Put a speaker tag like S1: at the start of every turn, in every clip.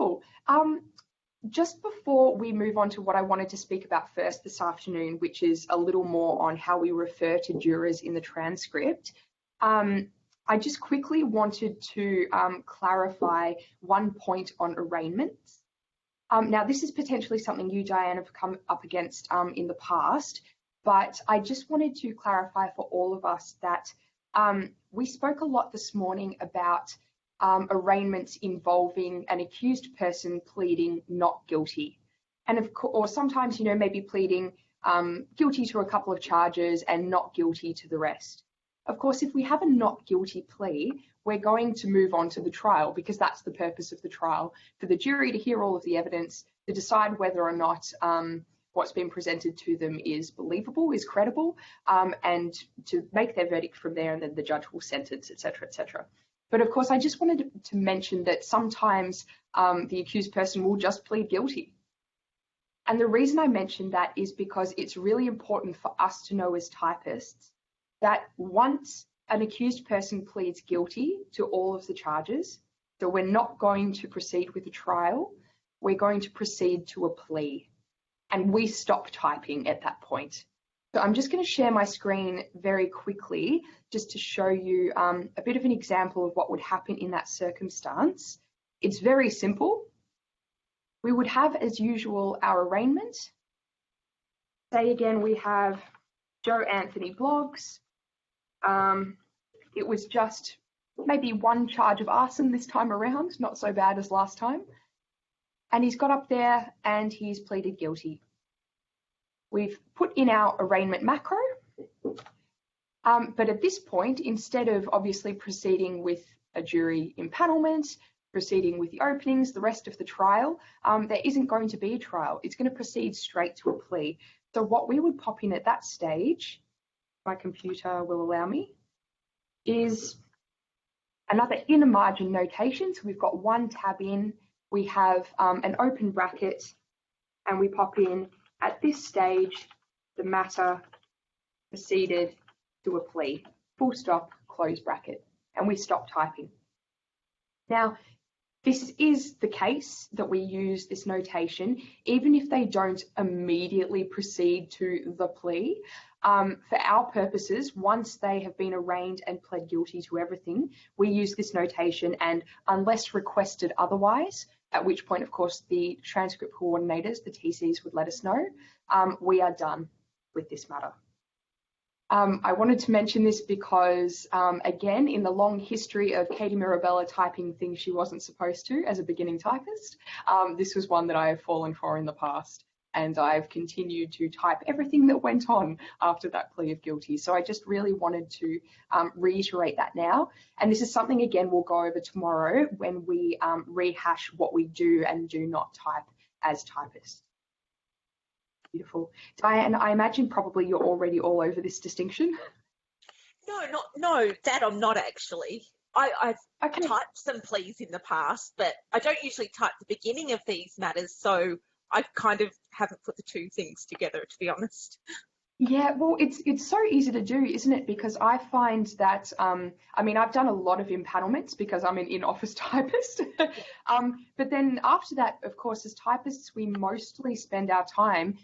S1: Beautiful. Just before we move on to what I wanted to speak about first this afternoon, which is a little more on how we refer to jurors in the transcript, I just quickly wanted to clarify one point on arraignments. Now, this is potentially something you, Diane, have come up against in the past, but I just wanted to clarify for all of us that we spoke a lot this morning about arraignments involving an accused person pleading not guilty. And of course, or sometimes, maybe pleading guilty to a couple of charges and not guilty to the rest. Of course, if we have a not guilty plea, we're going to move on to the trial because that's the purpose of the trial, for the jury to hear all of the evidence, to decide whether or not what's been presented to them is believable, is credible, and to make their verdict from there, and then the judge will sentence, etc., etc. But of course, I just wanted to mention that sometimes the accused person will just plead guilty. And the reason I mentioned that is because it's really important for us to know as typists that once an accused person pleads guilty to all of the charges, so we're not going to proceed with a trial, we're going to proceed to a plea. And we stop typing at that point. So I'm just going to share my screen very quickly just to show you a bit of an example of what would happen in that circumstance. It's very simple. We would have, as usual, our arraignment. Say again, we have Joe Anthony Bloggs. It was just maybe one charge of arson this time around, not so bad as last time. And he's got up there and he's pleaded guilty. We've put in our arraignment macro, but at this point, instead of obviously proceeding with a jury impanelment, proceeding with the openings, the rest of the trial, there isn't going to be a trial. It's going to proceed straight to a plea. So what we would pop in at that stage, my computer will allow me, is another inner margin notation. So we've got one tab in, we have an open bracket, and we pop in, at this stage, the matter proceeded to a plea, full stop, close bracket, and we stop typing. Now, this is the case that we use this notation, even if they don't immediately proceed to the plea. For our purposes, once they have been arraigned and pled guilty to everything, we use this notation, and unless requested otherwise, at which point, of course, the transcript coordinators, the TCs, would let us know, we are done with this matter. I wanted to mention this because, again, in the long history of Katie Mirabella typing things she wasn't supposed to as a beginning typist, this was one that I have fallen for in the past. And I've continued to type everything that went on after that plea of guilty. So I just really wanted to reiterate that now. And this is something, again, we'll go over tomorrow when we rehash what we do and do not type as typists. Beautiful. Diane, I imagine probably you're already all over this distinction.
S2: No, that I'm not actually. I've typed some pleas in the past, but I don't usually type the beginning of these matters, so I kind of haven't put the two things together, to be honest.
S1: Yeah, well, it's so easy to do, isn't it? Because I find that, I mean, I've done a lot of impanelments because I'm an in-office typist. But then after that, of course, as typists, we mostly spend our time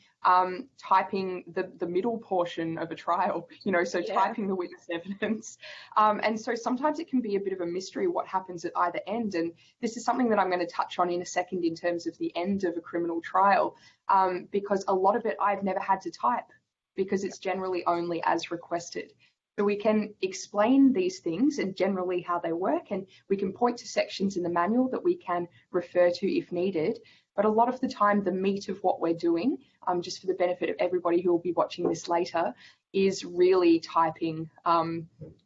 S1: typing the middle portion of a trial, so typing the witness evidence. And so sometimes it can be a bit of a mystery what happens at either end. And this is something that I'm going to touch on in a second in terms of the end of a criminal trial, because a lot of it I've never had to type, because it's generally only as requested. So we can explain these things and generally how they work, and we can point to sections in the manual that we can refer to if needed. But a lot of the time, the meat of what we're doing, just for the benefit of everybody who will be watching this later, is really typing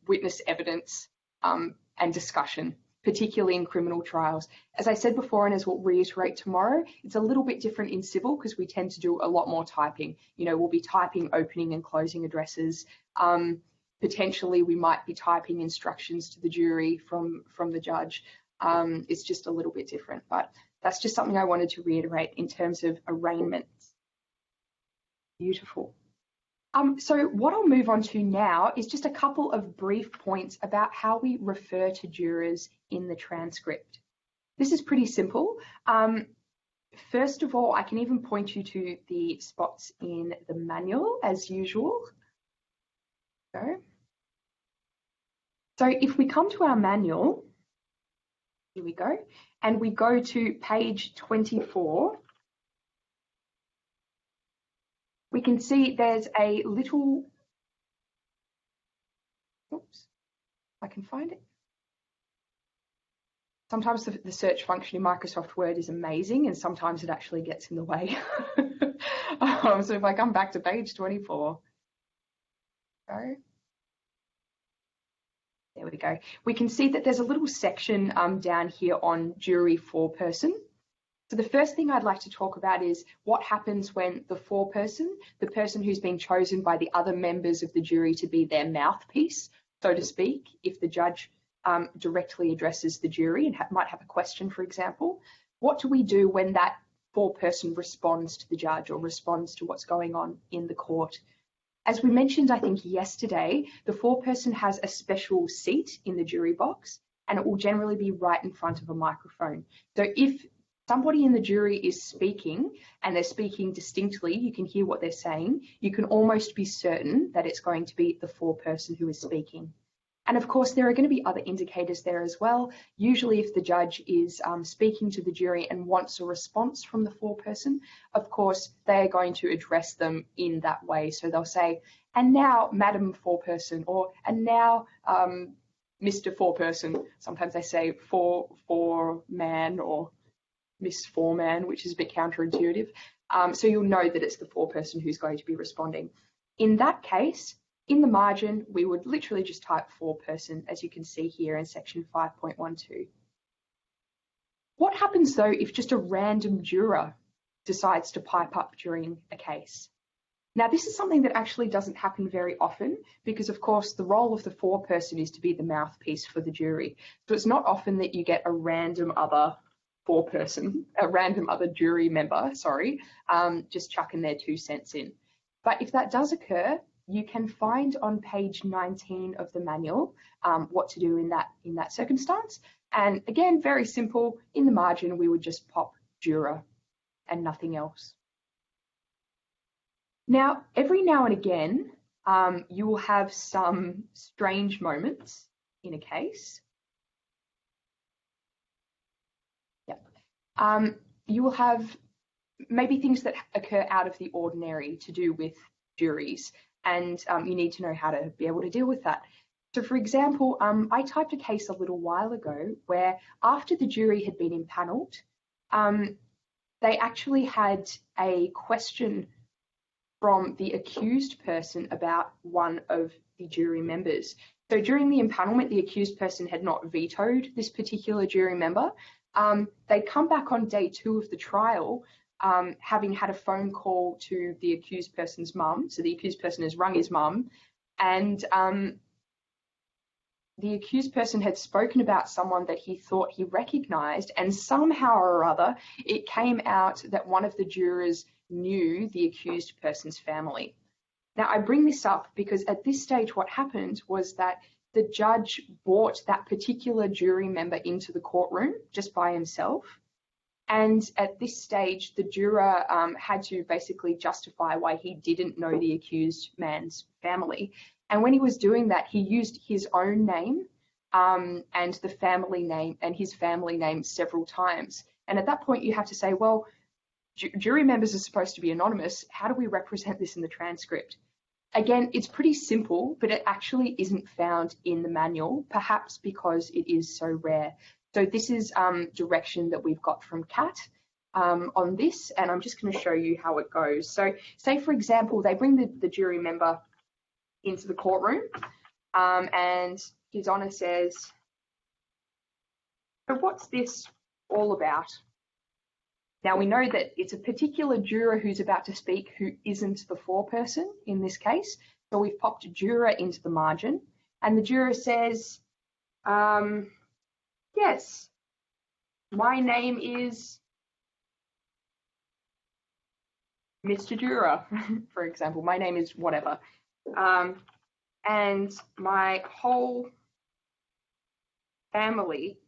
S1: witness evidence and discussion, particularly in criminal trials. As I said before, and as we'll reiterate tomorrow, it's a little bit different in civil because we tend to do a lot more typing. We'll be typing opening and closing addresses. Potentially, we might be typing instructions to the jury from the judge. It's just a little bit different, but that's just something I wanted to reiterate in terms of arraignments. Beautiful. So what I'll move on to now is just a couple of brief points about how we refer to jurors in the transcript. This is pretty simple. First of all, I can even point you to the spots in the manual as usual. So if we come to our manual, here we go, and we go to page 24, we can see there's a little, oops, I can find it. Sometimes the search function in Microsoft Word is amazing, and sometimes it actually gets in the way. So if I come back to page 24, there we go. We can see that there's a little section down here on jury foreperson. So the first thing I'd like to talk about is what happens when the foreperson, the person who's been chosen by the other members of the jury to be their mouthpiece, so to speak, if the judge directly addresses the jury and might have a question, for example. What do we do when that foreperson responds to the judge or responds to what's going on in the court? As we mentioned, I think yesterday, the foreperson has a special seat in the jury box, and it will generally be right in front of a microphone. So if somebody in the jury is speaking and they're speaking distinctly, you can hear what they're saying, you can almost be certain that it's going to be the foreperson who is speaking. And of course, there are going to be other indicators there as well. Usually if the judge is speaking to the jury and wants a response from the foreperson, of course, they're going to address them in that way. So they'll say, and now, Madam Foreperson, or and now, Mr. Foreperson. Sometimes they say foreman or Miss Foreman, which is a bit counterintuitive. So you'll know that it's the foreperson who's going to be responding. In that case, in the margin, we would literally just type foreperson, as you can see here in section 5.12. What happens though if just a random juror decides to pipe up during a case? Now, this is something that actually doesn't happen very often because, of course, the role of the foreperson is to be the mouthpiece for the jury. So it's not often that you get a random other jury member, just chucking their 2 cents in. But if that does occur, you can find on page 19 of the manual what to do in that circumstance. And again, very simple. In the margin, we would just pop juror and nothing else. Now, every now and again, you will have some strange moments in a case. You will have maybe things that occur out of the ordinary to do with juries, and you need to know how to be able to deal with that. So for example, I typed a case a little while ago where after the jury had been impaneled, they actually had a question from the accused person about one of the jury members. So during the impanelment, the accused person had not vetoed this particular jury member. They'd come back on day 2 of the trial, having had a phone call to the accused person's mum. So the accused person has rung his mum, and the accused person had spoken about someone that he thought he recognised, and somehow or other it came out that one of the jurors knew the accused person's family. Now, I bring this up because at this stage what happened was that the judge brought that particular jury member into the courtroom just by himself. And at this stage, the juror had to basically justify why he didn't know the accused man's family. And when he was doing that, he used his own name and the family name and his family name several times. And at that point, you have to say, well, jury members are supposed to be anonymous. How do we represent this in the transcript? Again, it's pretty simple, but it actually isn't found in the manual, perhaps because it is so rare. So this is direction that we've got from CAT on this, and I'm just going to show you how it goes. So say, for example, they bring the jury member into the courtroom and His Honour says, so what's this all about? Now, we know that it's a particular juror who's about to speak who isn't the foreperson in this case. So we've popped a juror into the margin, and the juror says, yes, my name is Mr. Juror, for example. My name is whatever. And my whole family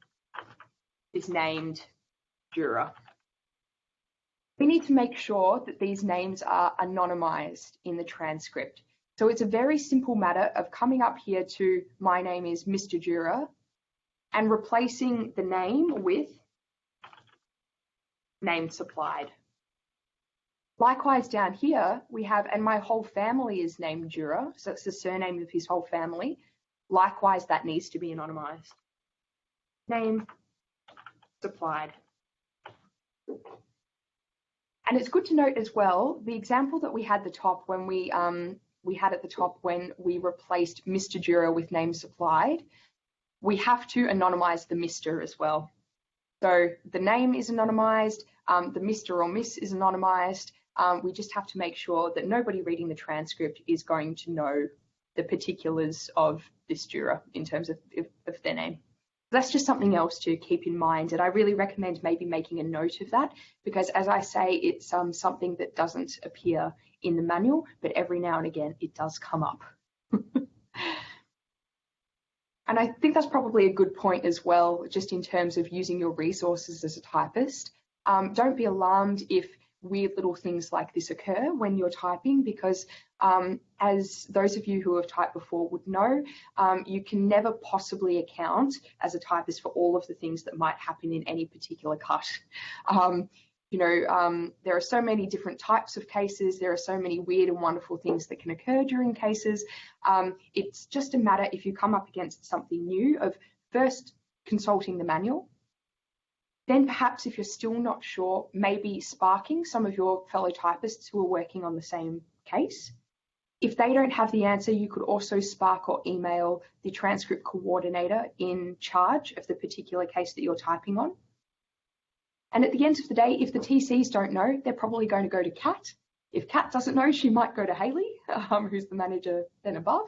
S1: is named juror. We need to make sure that these names are anonymized in the transcript. So it's a very simple matter of coming up here to my name is Mr. Juror and replacing the name with name supplied. Likewise down here we have, and my whole family is named Juror, so it's the surname of his whole family. Likewise, that needs to be anonymized. Name supplied. And it's good to note as well, the example that we had at the top when we replaced Mr. Juror with name supplied, we have to anonymize the Mr. as well. So the name is anonymized, the Mr. or Miss is anonymized. We just have to make sure that nobody reading the transcript is going to know the particulars of this juror in terms of their name. That's just something else to keep in mind, and I really recommend maybe making a note of that, because as I say, it's something that doesn't appear in the manual, but every now and again it does come up. And I think that's probably a good point as well, just in terms of using your resources as a typist. Don't be alarmed if weird little things like this occur when you're typing, because as those of you who have typed before would know, you can never possibly account as a typist for all of the things that might happen in any particular cut. There are so many different types of cases, there are so many weird and wonderful things that can occur during cases. It's just a matter, if you come up against something new, of first consulting the manual. Then perhaps if you're still not sure, maybe sparking some of your fellow typists who are working on the same case. If they don't have the answer, you could also spark or email the transcript coordinator in charge of the particular case that you're typing on. And at the end of the day, if the TCs don't know, they're probably going to go to Kat. If Kat doesn't know, she might go to Hayley, who's the manager then above.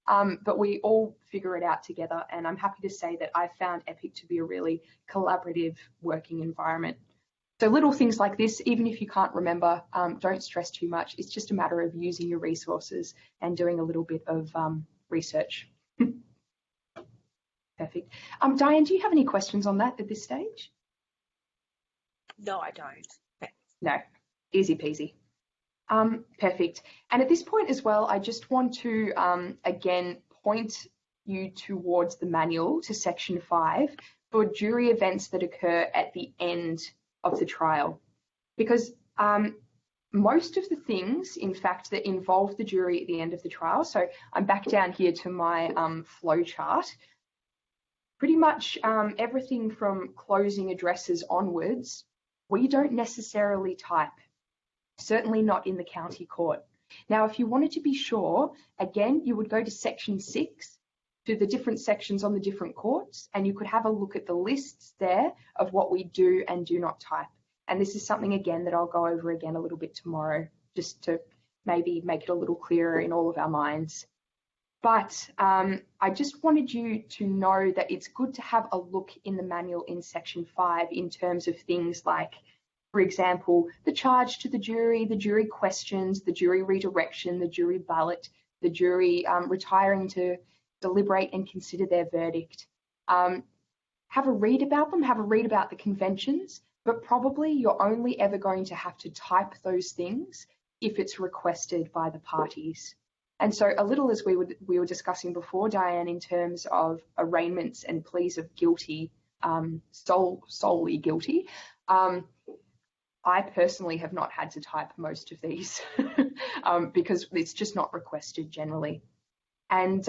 S1: But we all figure it out together, and I'm happy to say that I found EPIC to be a really collaborative working environment. So little things like this, even if you can't remember, don't stress too much. It's just a matter of using your resources and doing a little bit of research. Perfect. Diane, do you have any questions on that at this stage?
S2: No, I don't.
S1: No, easy peasy. Perfect. And at this point as well, I just want to, again, point you towards the manual to section 5 for jury events that occur at the end of the trial. Because most of the things, in fact, that involve the jury at the end of the trial, so I'm back down here to my flow chart, pretty much everything from closing addresses onwards, we don't necessarily type. Certainly not in the county court. Now, if you wanted to be sure, again, you would go to section 6, to the different sections on the different courts, and you could have a look at the lists there of what we do and do not type. And this is something, again, that I'll go over again a little bit tomorrow, just to maybe make it a little clearer in all of our minds. But I just wanted you to know that it's good to have a look in the manual in section 5 in terms of things like, for example, the charge to the jury questions, the jury redirection, the jury ballot, the jury retiring to deliberate and consider their verdict. Have a read about them, have a read about the conventions, but probably you're only ever going to have to type those things if it's requested by the parties. And so a little as we were discussing before, Diane, in terms of arraignments and pleas of guilty, solely guilty, I personally have not had to type most of these because it's just not requested generally. And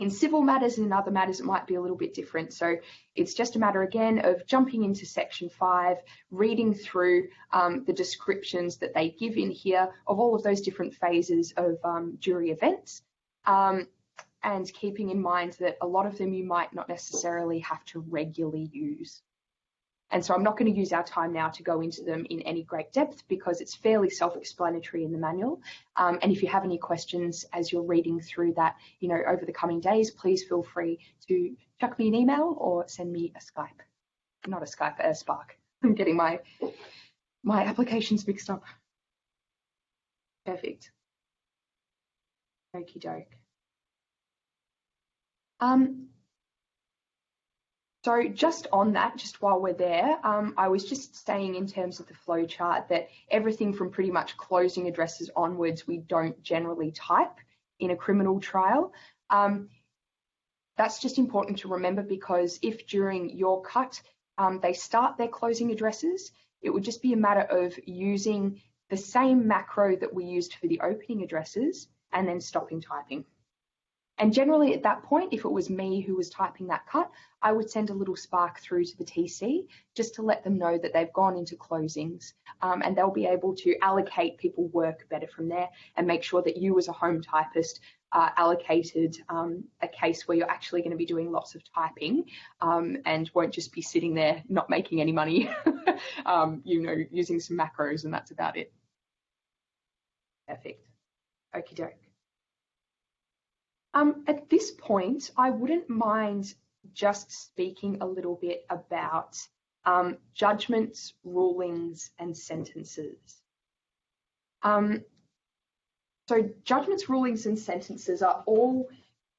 S1: in civil matters and in other matters, it might be a little bit different. So it's just a matter, again, of jumping into section 5, reading through the descriptions that they give in here of all of those different phases of jury events, and keeping in mind that a lot of them you might not necessarily have to regularly use. And so I'm not going to use our time now to go into them in any great depth because it's fairly self-explanatory in the manual. And if you have any questions as you're reading through that, over the coming days, please feel free to chuck me an email or send me a Skype. Not a Skype, a Spark. I'm getting my applications mixed up. Perfect. Okie doke. So just on that, just while we're there, I was just saying in terms of the flow chart that everything from pretty much closing addresses onwards, we don't generally type in a criminal trial. That's just important to remember, because if during your cut they start their closing addresses, it would just be a matter of using the same macro that we used for the opening addresses and then stopping typing. And generally at that point, if it was me who was typing that cut, I would send a little spark through to the TC just to let them know that they've gone into closings, and they'll be able to allocate people work better from there and make sure that you as a home typist are allocated a case where you're actually going to be doing lots of typing and won't just be sitting there not making any money, using some macros, and that's about it. Perfect. Okie doke. At this point, I wouldn't mind just speaking a little bit about judgments, rulings, and sentences. So judgments, rulings, and sentences are all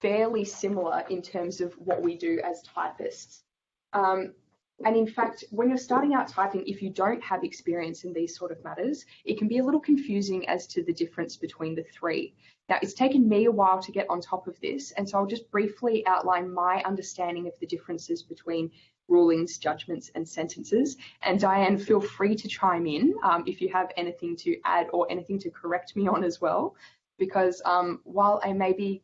S1: fairly similar in terms of what we do as typists. And in fact, when you're starting out typing, if you don't have experience in these sort of matters, it can be a little confusing as to the difference between the three. Now, it's taken me a while to get on top of this, and so I'll just briefly outline my understanding of the differences between rulings, judgments, and sentences. And Diane, feel free to chime in if you have anything to add or anything to correct me on as well, because while I may be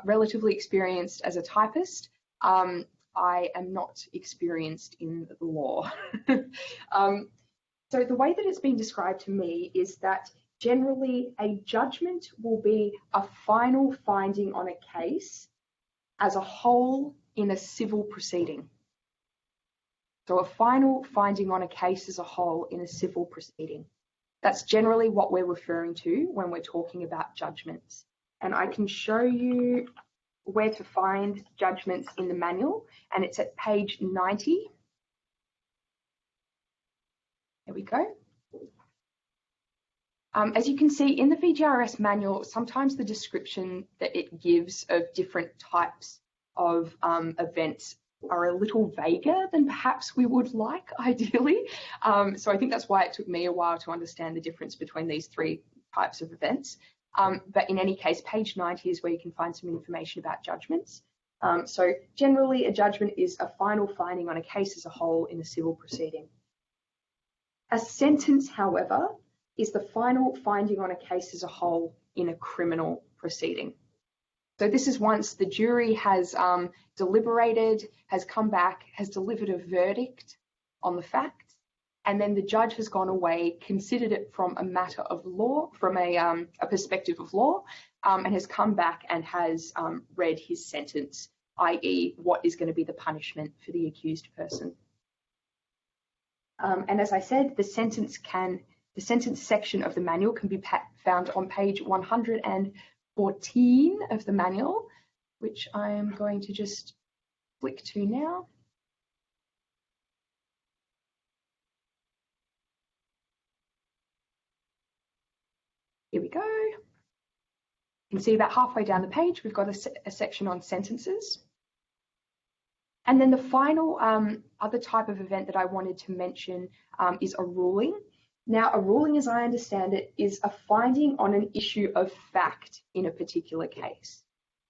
S1: relatively experienced as a typist, I am not experienced in the law. So the way that it's been described to me is that generally a judgment will be a final finding on a case as a whole in a civil proceeding. So a final finding on a case as a whole in a civil proceeding. That's generally what we're referring to when we're talking about judgments. And I can show you where to find judgments in the manual, and it's at page 90. There we go. As you can see in the VGRS manual, sometimes the description that it gives of different types of events are a little vaguer than perhaps we would like, ideally. So I think that's why it took me a while to understand the difference between these three types of events. But in any case, page 90 is where you can find some information about judgments. So generally, a judgment is a final finding on a case as a whole in a civil proceeding. A sentence, however, is the final finding on a case as a whole in a criminal proceeding. So this is once the jury has deliberated, has come back, has delivered a verdict on the facts, and then the judge has gone away, considered it from a matter of law, from a perspective of law, and has come back and has read his sentence, i.e. what is going to be the punishment for the accused person. And as I said, the sentence section of the manual can be found on page 114 of the manual, which I am going to just flick to now. Here we go. You can see about halfway down the page, we've got a section on sentences. And then the final other type of event that I wanted to mention is a ruling. Now, a ruling, as I understand it, is a finding on an issue of fact in a particular case.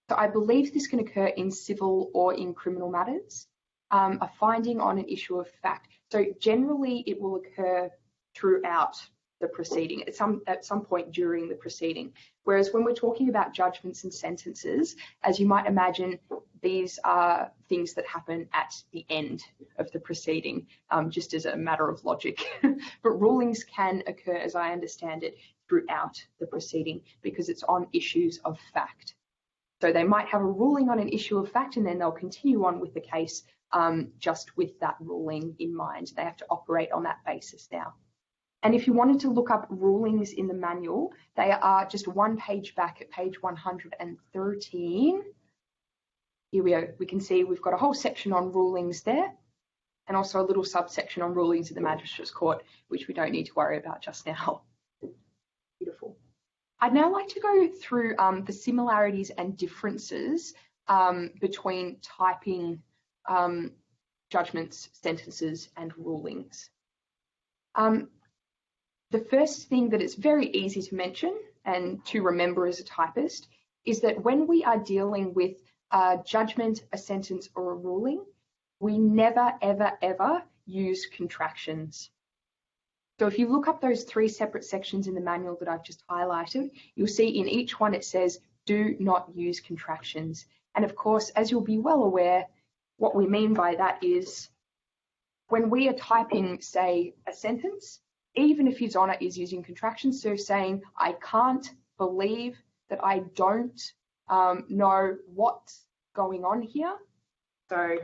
S1: So I believe this can occur in civil or in criminal matters, a finding on an issue of fact. So generally it will occur throughout the proceeding, at some point during the proceeding. Whereas when we're talking about judgments and sentences, as you might imagine, these are things that happen at the end of the proceeding, just as a matter of logic. But rulings can occur, as I understand it, throughout the proceeding because it's on issues of fact. So they might have a ruling on an issue of fact and then they'll continue on with the case just with that ruling in mind. They have to operate on that basis now. And if you wanted to look up rulings in the manual, they are just one page back at page 113. Here we go. We can see we've got a whole section on rulings there and also a little subsection on rulings in the Magistrates Court, which we don't need to worry about just now. Beautiful. I'd now like to go through the similarities and differences between typing judgments, sentences, and rulings. The first thing that is very easy to mention and to remember as a typist is that when we are dealing with a judgment, a sentence, or a ruling, we never, ever, ever use contractions. So if you look up those 3 separate sections in the manual that I've just highlighted, you'll see in each one it says, do not use contractions. And of course, as you'll be well aware, what we mean by that is when we are typing, say, a sentence, even if His Honour is using contractions, so saying, I can't believe that I don't know what's going on here. So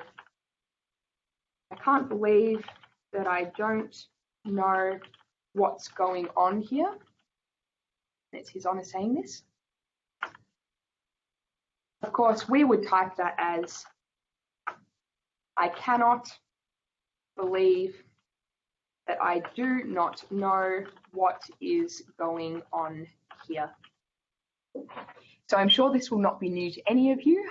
S1: I can't believe that I don't know what's going on here. It's His Honour saying this. Of course, we would type that as, I cannot believe that I do not know what is going on here. So I'm sure this will not be new to any of you,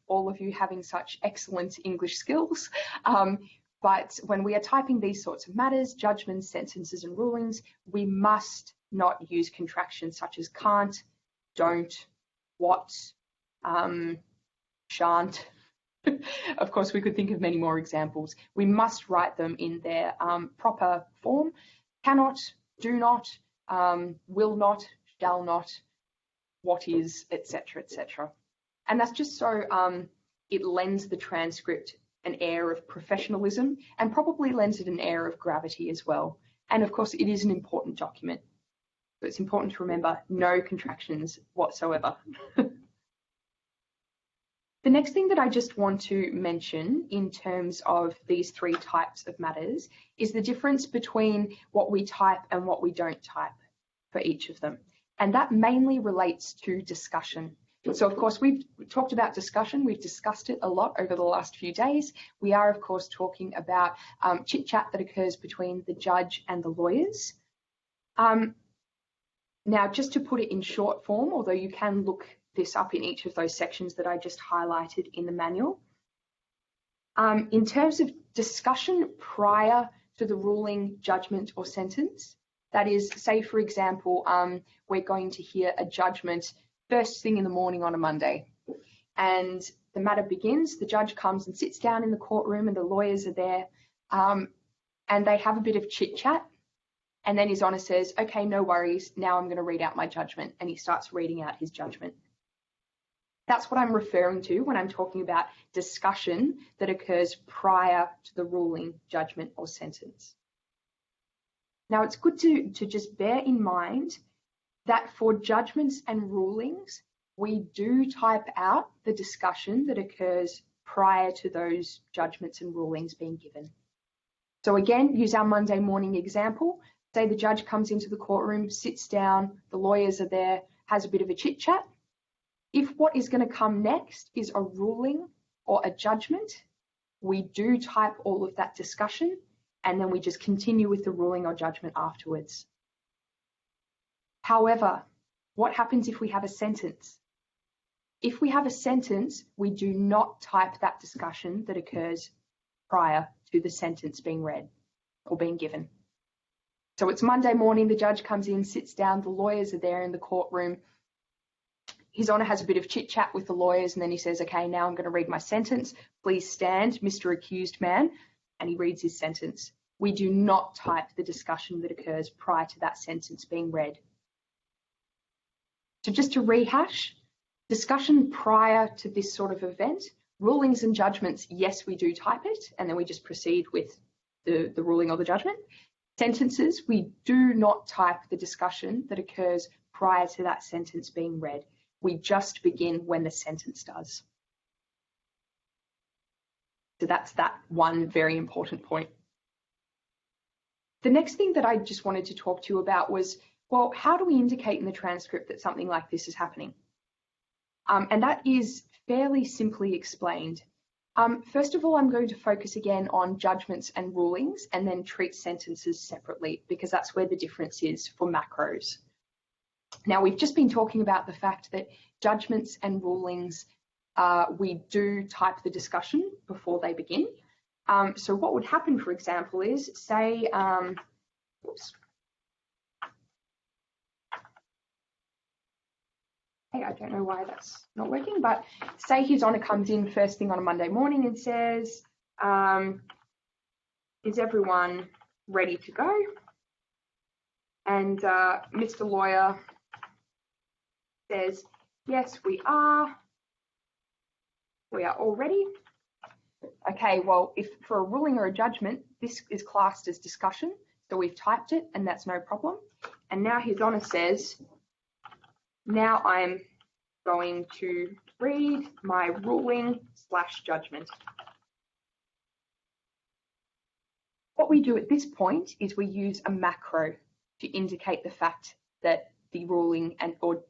S1: all of you having such excellent English skills. But when we are typing these sorts of matters, judgments, sentences, and rulings, we must not use contractions such as can't, don't, what, shan't. Of course, we could think of many more examples. We must write them in their proper form. Cannot, do not, will not, shall not, what is, etc., etc. And that's just so it lends the transcript an air of professionalism and probably lends it an air of gravity as well. And of course, it is an important document. So it's important to remember no contractions whatsoever. The next thing that I just want to mention in terms of these 3 types of matters is the difference between what we type and what we don't type for each of them. And that mainly relates to discussion. So of course, we've talked about discussion. We've discussed it a lot over the last few days. We are, of course, talking about chit-chat that occurs between the judge and the lawyers. Now, just to put it in short form, although you can look this up in each of those sections that I just highlighted in the manual. In terms of discussion prior to the ruling, judgment, or sentence, that is, say, for example, we're going to hear a judgment first thing in the morning on a Monday, and the matter begins. The judge comes and sits down in the courtroom and the lawyers are there, and they have a bit of chit chat, and then His Honour says, okay, no worries, now I'm going to read out my judgment, and he starts reading out his judgment. That's what I'm referring to when I'm talking about discussion that occurs prior to the ruling, judgment, or sentence. Now, it's good to just bear in mind that for judgments and rulings, we do type out the discussion that occurs prior to those judgments and rulings being given. So again, use our Monday morning example. Say the judge comes into the courtroom, sits down, the lawyers are there, has a bit of a chit chat. If what is going to come next is a ruling or a judgment, we do type all of that discussion, and then we just continue with the ruling or judgment afterwards. However, what happens if we have a sentence? If we have a sentence, we do not type that discussion that occurs prior to the sentence being read or being given. So it's Monday morning, the judge comes in, sits down, the lawyers are there in the courtroom. His Honour has a bit of chit chat with the lawyers, and then he says, okay, now I'm going to read my sentence. Please stand, Mr. Accused Man. And he reads his sentence. We do not type the discussion that occurs prior to that sentence being read. So just to rehash, discussion prior to this sort of event, rulings and judgments, yes, we do type it, and then we just proceed with the ruling or the judgment. Sentences, we do not type the discussion that occurs prior to that sentence being read. We just begin when the sentence does. So that's that one very important point. The next thing that I just wanted to talk to you about was, well, how do we indicate in the transcript that something like this is happening? And that is fairly simply explained. First of all, I'm going to focus again on judgments and rulings and then treat sentences separately because that's where the difference is for macros. Now, we've just been talking about the fact that judgments and rulings, we do type the discussion before they begin. So what would happen, for example, is say, oops. Hey, I don't know why that's not working, but say His Honour comes in first thing on a Monday morning and says, is everyone ready to go? And Mr. Lawyer says, yes, we are. We are all ready. Okay, well, if for a ruling or a judgment, this is classed as discussion. So we've typed it and that's no problem. And now His Honour says, now I'm going to read my ruling/judgment. What we do at this point is we use a macro to indicate the fact that the ruling and or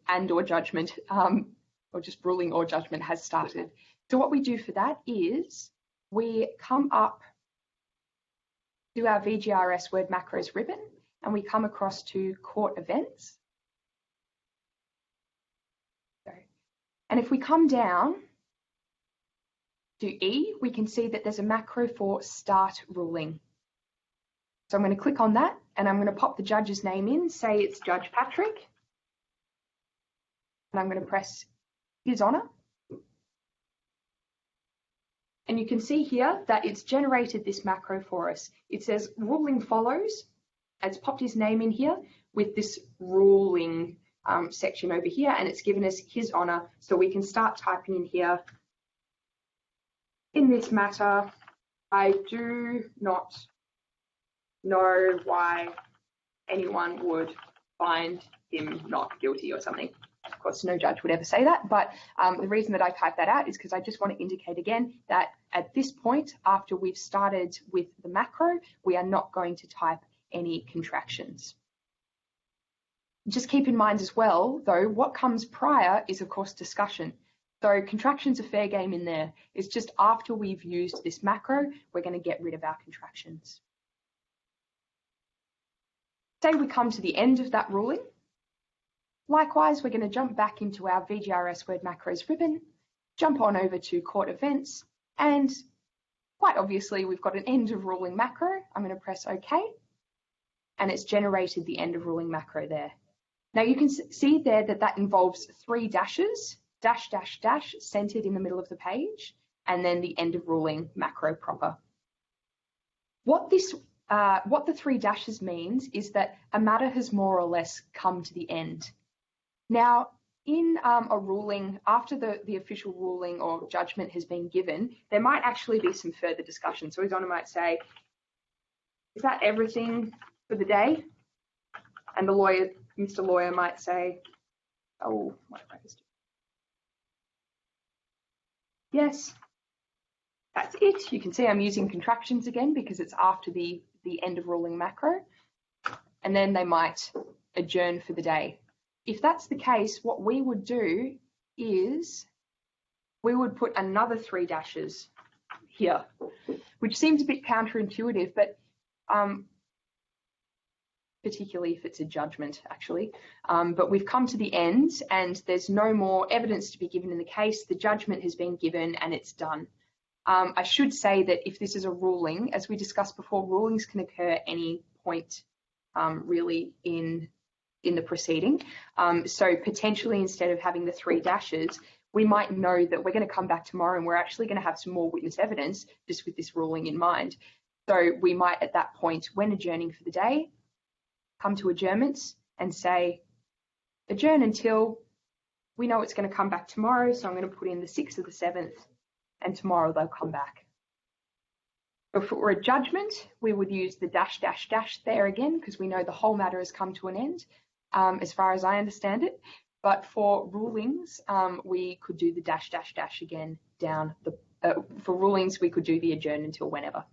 S1: judgment, or just ruling or judgment has started. So what we do for that is we come up to our VGRS Word Macros ribbon and we come across to Court Events. And if we come down to E, we can see that there's a macro for Start Ruling. So I'm going to click on that and I'm going to pop the judge's name in, say it's Judge Patrick. And I'm going to press His Honour. And you can see here that it's generated this macro for us. It says ruling follows. It's popped his name in here with this ruling section over here, and it's given us His Honour. So we can start typing in here, in this matter, I do not know why anyone would find him not guilty or something. Of course, no judge would ever say that, but the reason that I type that out is because I just want to indicate again that at this point, after we've started with the macro, we are not going to type any contractions. Just keep in mind as well, though, what comes prior is, of course, discussion. So contractions are fair game in there. It's just after we've used this macro, we're going to get rid of our contractions. Say we come to the end of that ruling. Likewise, we're going to jump back into our VGRS Word Macros ribbon, jump on over to Court Events, and quite obviously we've got an end of ruling macro. I'm going to press OK, and it's generated the end of ruling macro there. Now you can see there that that involves 3 dashes, dash, dash, dash, centered in the middle of the page, and then the end of ruling macro proper. What the 3 dashes means is that a matter has more or less come to the end. Now, in a ruling, after the official ruling or judgment has been given, there might actually be some further discussion. So His Honour might say, is that everything for the day? And the lawyer, Mr. Lawyer, might say, oh, what have I just done? Yes, that's it. You can see I'm using contractions again because it's after the end of ruling macro. And then they might adjourn for the day. If that's the case, what we would do is we would put another 3 dashes here, which seems a bit counterintuitive, but particularly if it's a judgment, actually. But we've come to the end and there's no more evidence to be given in the case. The judgment has been given and it's done. I should say that if this is a ruling, as we discussed before, rulings can occur at any point really in the proceeding. So potentially instead of having the 3 dashes, we might know that we're going to come back tomorrow and we're actually going to have some more witness evidence just with this ruling in mind. So we might at that point, when adjourning for the day, come to adjournments and say, adjourn until we know it's going to come back tomorrow. So I'm going to put in the 6th of the 7th and tomorrow they'll come back. If it were a judgment, we would use the dash, dash, dash there again, because we know the whole matter has come to an end, as far as I understand it. But for rulings, we could do the dash, dash, dash again down the, for rulings, we could do the adjourn until whenever.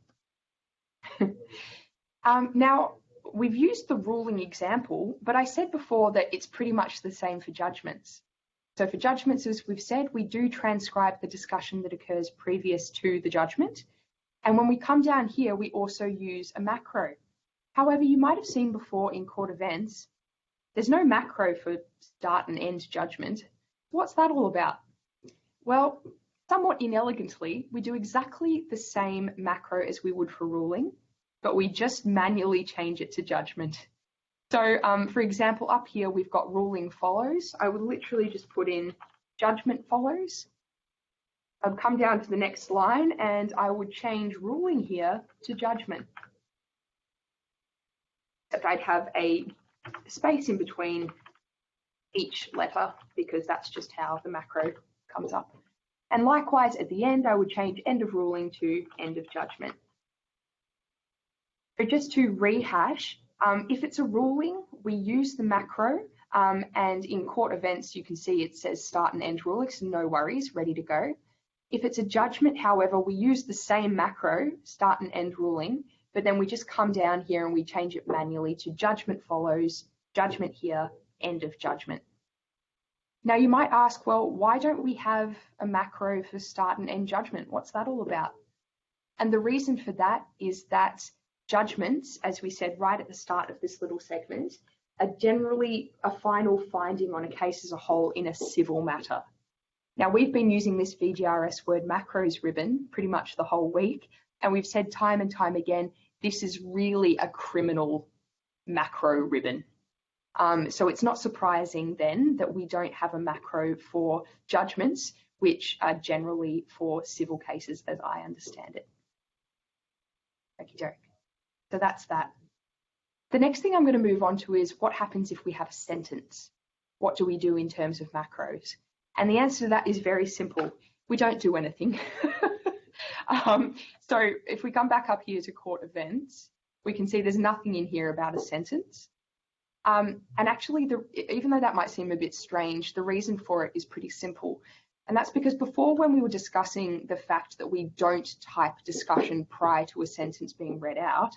S1: Now, we've used the ruling example, but I said before that it's pretty much the same for judgments. So for judgments, as we've said, we do transcribe the discussion that occurs previous to the judgment. And when we come down here, we also use a macro. However, you might have seen before in court events, there's no macro for start and end judgment. What's that all about? Well, somewhat inelegantly, we do exactly the same macro as we would for ruling, but we just manually change it to judgment. So for example, up here, we've got ruling follows. I would literally just put in judgment follows. I'd come down to the next line and I would change ruling here to judgment. Except I'd have a space in between each letter because that's just how the macro comes up. And likewise, at the end, I would change end of ruling to end of judgment. So just to rehash, if it's a ruling, we use the macro, and in court events, you can see it says start and end ruling, so no worries, ready to go. If it's a judgment, however, we use the same macro, start and end ruling, but then we just come down here and we change it manually to judgment follows, judgment here, end of judgment. Now you might ask, well, why don't we have a macro for start and end judgment? What's that all about? And the reason for that is that judgments, as we said right at the start of this little segment, are generally a final finding on a case as a whole in a civil matter. Now we've been using this VGRS word macros ribbon pretty much the whole week, and we've said time and time again, this is really a criminal macro ribbon. So it's not surprising then that we don't have a macro for judgments, which are generally for civil cases as I understand it. Okey-doke. So that's that. The next thing I'm going to move on to is what happens if we have a sentence? What do we do in terms of macros? And the answer to that is very simple. We don't do anything. So if we come back up here to court events, we can see there's nothing in here about a sentence. And actually, even though that might seem a bit strange, the reason for it is pretty simple. And that's because before, when we were discussing the fact that we don't type discussion prior to a sentence being read out,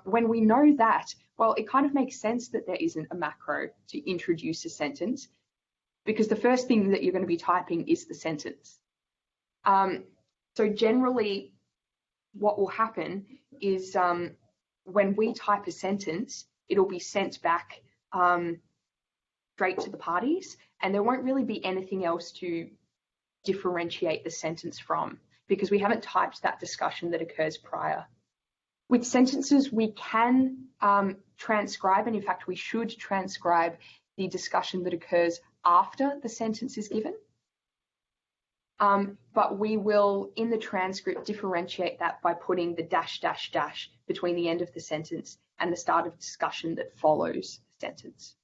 S1: when we know that, well, it kind of makes sense that there isn't a macro to introduce a sentence, because the first thing that you're going to be typing is the sentence. So generally, what will happen is when we type a sentence, it'll be sent back straight to the parties, and there won't really be anything else to differentiate the sentence from, because we haven't typed that discussion that occurs prior. With sentences, we can transcribe, and in fact, we should transcribe the discussion that occurs after the sentence is given. But we will, in the transcript, differentiate that by putting the dash, dash, dash between the end of the sentence and the start of discussion that follows the sentence.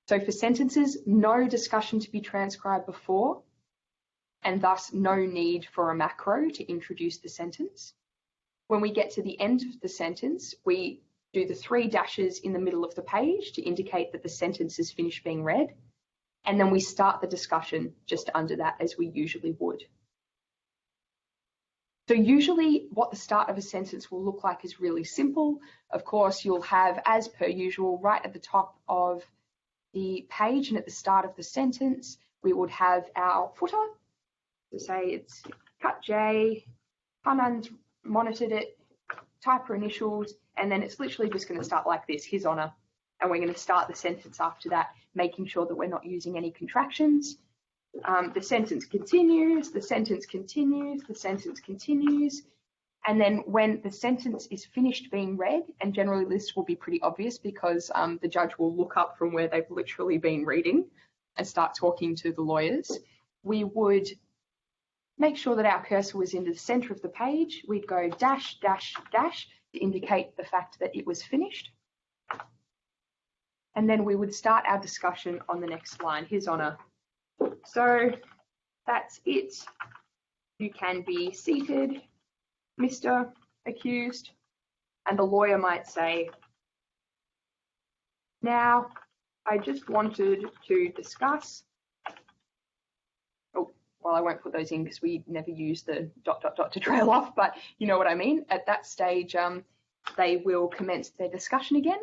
S1: So for sentences, no discussion to be transcribed before, and thus no need for a macro to introduce the sentence. When we get to the end of the sentence, we do the 3 dashes in the middle of the page to indicate that the sentence is finished being read, and then we start the discussion just under that, as we usually would. So usually what the start of a sentence will look like is really simple. Of course, you'll have, as per usual, right at the top of the page and at the start of the sentence, we would have our footer. So say it's cut J, Anand monitored it, type her initials, and then it's literally just going to start like this, His Honour. And we're going to start the sentence after that, making sure that we're not using any contractions. The sentence continues, the sentence continues, the sentence continues. And then when the sentence is finished being read, and generally this will be pretty obvious because the judge will look up from where they've literally been reading and start talking to the lawyers, we would make sure that our cursor was in the center of the page. We'd go dash, dash, dash to indicate the fact that it was finished. And then we would start our discussion on the next line, His Honour. So that's it. You can be seated, Mr. Accused, and the lawyer might say, now, I just wanted to discuss, oh, well, I won't put those in because we never use the ... to trail off, but you know what I mean. At that stage, they will commence their discussion again.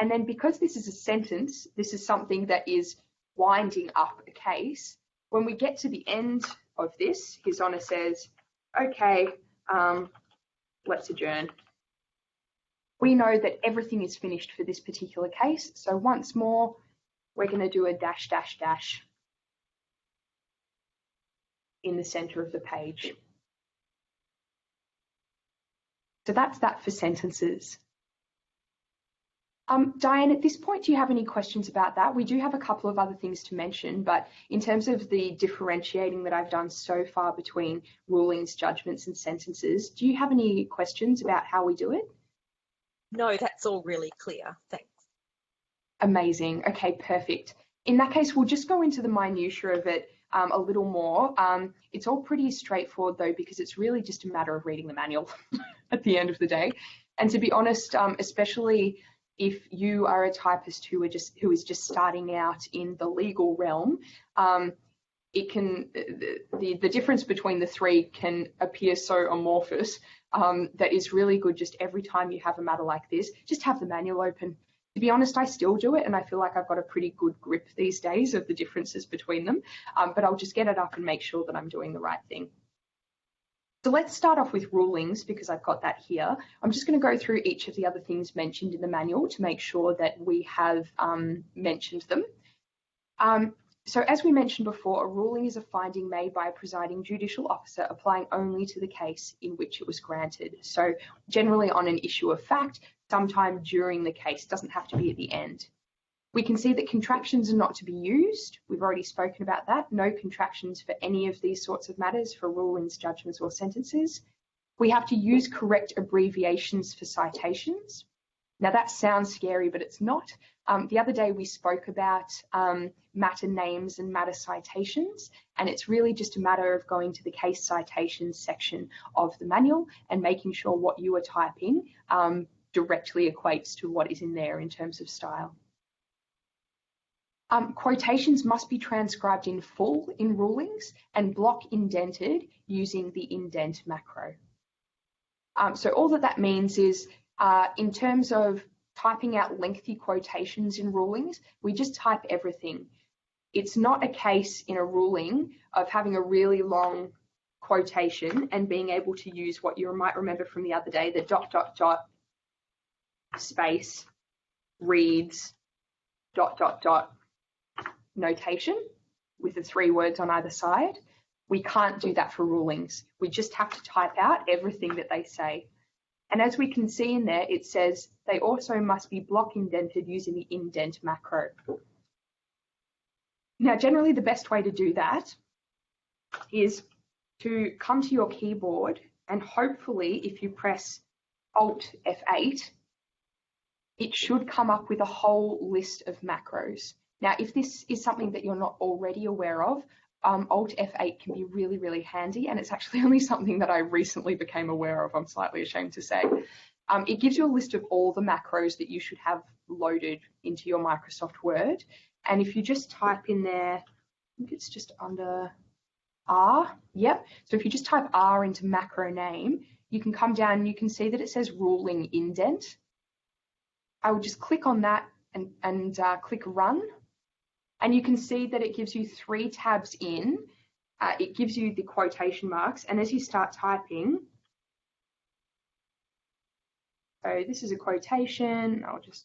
S1: And then because this is a sentence, this is something that is winding up a case. When we get to the end of this, His Honour says, okay, let's adjourn. We know that everything is finished for this particular case. So once more, we're going to do a dash, dash, dash. in the center of the page. So that's that for sentences. Diane, at this point, do you have any questions about that? We do have a couple of other things to mention, but in terms of the differentiating that I've done so far between rulings, judgments, and sentences, do you have any questions about how we do it?
S2: No, that's all really clear. Thanks.
S1: Amazing. Okay, perfect. In that case, we'll just go into the minutiae of it a little more. It's all pretty straightforward though, because it's really just a matter of reading the manual at the end of the day. And to be honest, especially if you are a typist who is just starting out in the legal realm, it can the difference between the three can appear so amorphous that is really good. Just every time you have a matter like this, just have the manual open. To be honest, I still do it, and I feel like I've got a pretty good grip these days of the differences between them, but I'll just get it up and make sure that I'm doing the right thing. So let's start off with rulings, because I've got that here. I'm just going to go through each of the other things mentioned in the manual to make sure that we have mentioned them. So as we mentioned before, a ruling is a finding made by a presiding judicial officer applying only to the case in which it was granted. So generally on an issue of fact, sometime during the case, doesn't have to be at the end. We can see that contractions are not to be used. We've already spoken about that. No contractions for any of these sorts of matters for rulings, judgments, or sentences. We have to use correct abbreviations for citations. Now that sounds scary, but it's not. The other day we spoke about matter names and matter citations, and it's really just a matter of going to the case citations section of the manual and making sure what you are typing directly equates to what is in there in terms of style. Quotations must be transcribed in full in rulings and block indented using the indent macro. So all that means is in terms of typing out lengthy quotations in rulings, we just type everything. It's not a case in a ruling of having a really long quotation and being able to use what you might remember from the other day, the ... space reads ... notation with the 3 words on either side. We can't do that for rulings. We just have to type out everything that they say. And as we can see in there, it says they also must be block indented using the indent macro. Now, generally the best way to do that is to come to your keyboard, and hopefully if you press Alt F8, it should come up with a whole list of macros. Now, if this is something that you're not already aware of, Alt F8 can be really, really handy, and it's actually only something that I recently became aware of, I'm slightly ashamed to say. It gives you a list of all the macros that you should have loaded into your Microsoft Word, and if you just type in there, I think it's just under R, yep. So if you just type R into macro name, you can come down and you can see that it says ruling indent. I will just click on that and click run. And you can see that it gives you 3 tabs in. It gives you the quotation marks. And as you start typing, so this is a quotation. I'll just,